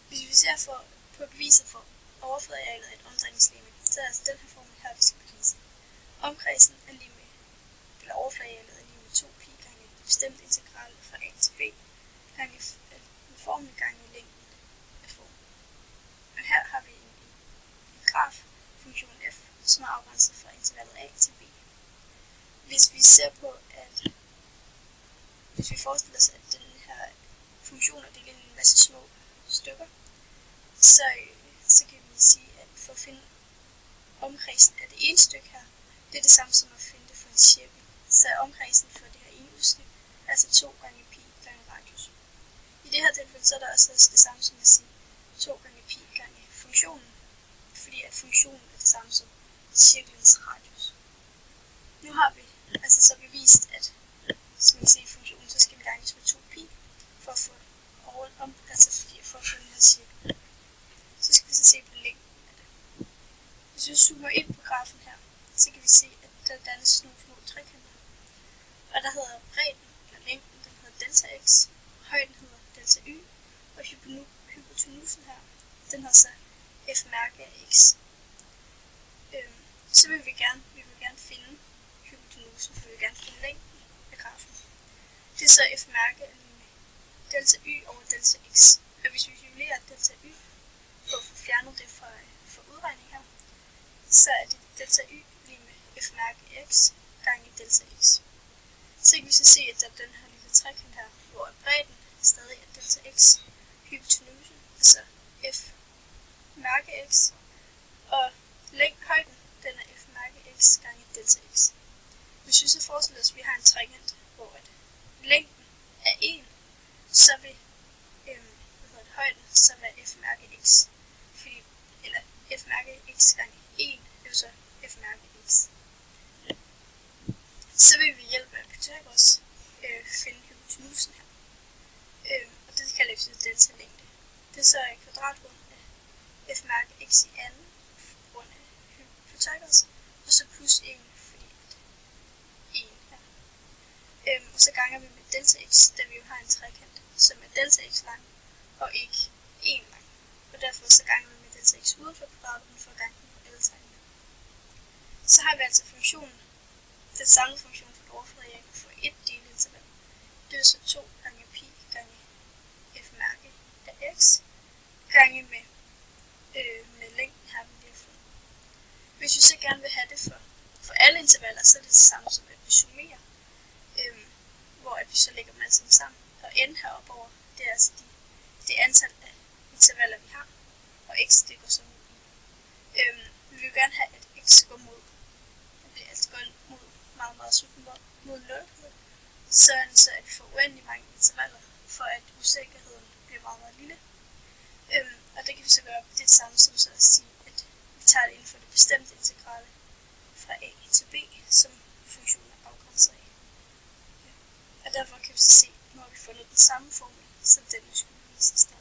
Hvis vi ser på beviset for overfladearealet af et omdrejningslegeme, så er det altså den her formel her, vi skal bevise. Omkredsen er lige med, eller overfladearealet er lige med 2pi gange et bestemt integral fra a til b, gange formel gange længden af formen. Og her har vi en graf, funktionen f, som er afgrænset fra intervallet a til b. Hvis vi ser på, hvis vi forestiller os, at den her funktion er delt ind i en masse små stykker, så kan vi sige, at for at finde omkredsen af det ene stykke her, det er det samme som at finde det for en cirkel. Så er omkredsen for det her ene udsnit, altså 2 gange pi gange radius. I det her tilfælde så er der også det samme som at sige 2 gange pi gange funktionen, fordi at funktionen er det samme som cirklens radius. Nu har vi altså så bevist, at som man kan se i funktionen, så skal vi ganges med 2pi for at få for at få den her cirkel. Så skal vi så se på længden af det. Hvis vi zoomer ind på grafen her, så kan vi se, at der dannes nogle små trekanter. Og der hedder bredden, eller længden, den hedder delta x, højden hedder delta y, og hypotenusen her, den hedder så f mærke af x. Så vil vi gerne finde hypotenusen, for vi vil gerne finde længden af grafen. Det er så f mærke af delta y over delta x. Og hvis vi isolerer delta y, for at få fjernet det fra udregning her, så er det delta y lige med f mærke x gange delta x. Så kan vi så se, at der er den her lille trekant her, hvor bredden stadig er delta x, hypotenusen, altså f mærke x, og højden, den er f mærke x gange delta x. Hvis vi så forestiller os, at vi har en trekant, hvor længden er 1, så vil højden så være f mærke x, eller f mærke x gange 1, det er så f mærke x. Så vil vi hjælpe af Pythagoras finde hypotenusen her, og det kalder vi så delta længde. Det er så kvadratroden af f mærke x i anden grund af Pythagoras, og så plus 1, fordi at 1 her. Og så ganger vi med delta x, da vi jo har en trekant, som er delta x lang, og ikke 1 lang. Og derfor så ganger vi med delta x uden for kvadratroden for at gange på alle tegnene. Så har vi altså funktionen, den samlede funktion for et overfladeareal for et delinterval. Det er så 2 gange pi gange f mærke af x, gange med længden her, vi lige har fundet. Hvis vi så gerne vil have det for alle intervaller, så er det det samme som at vi summerer, hvor at vi så lægger dem alle sammen. Og n heroppe over, det er altså det antal af intervaller, vi har, og x det går så mod i. Vi vil jo gerne have, at x går mod, meget, meget slut mod 0, så at vi får uendelig mange intervaller, for at usikkerheden bliver meget, meget lille. Og det kan vi så gøre, det er det samme som så at sige, at vi tager det inden for det bestemte integrale fra a til b, som funktionen er afgrænset af. Og derfor kan vi så se, at nu har vi fundet den samme formel, som den vi skulle vise i stedet.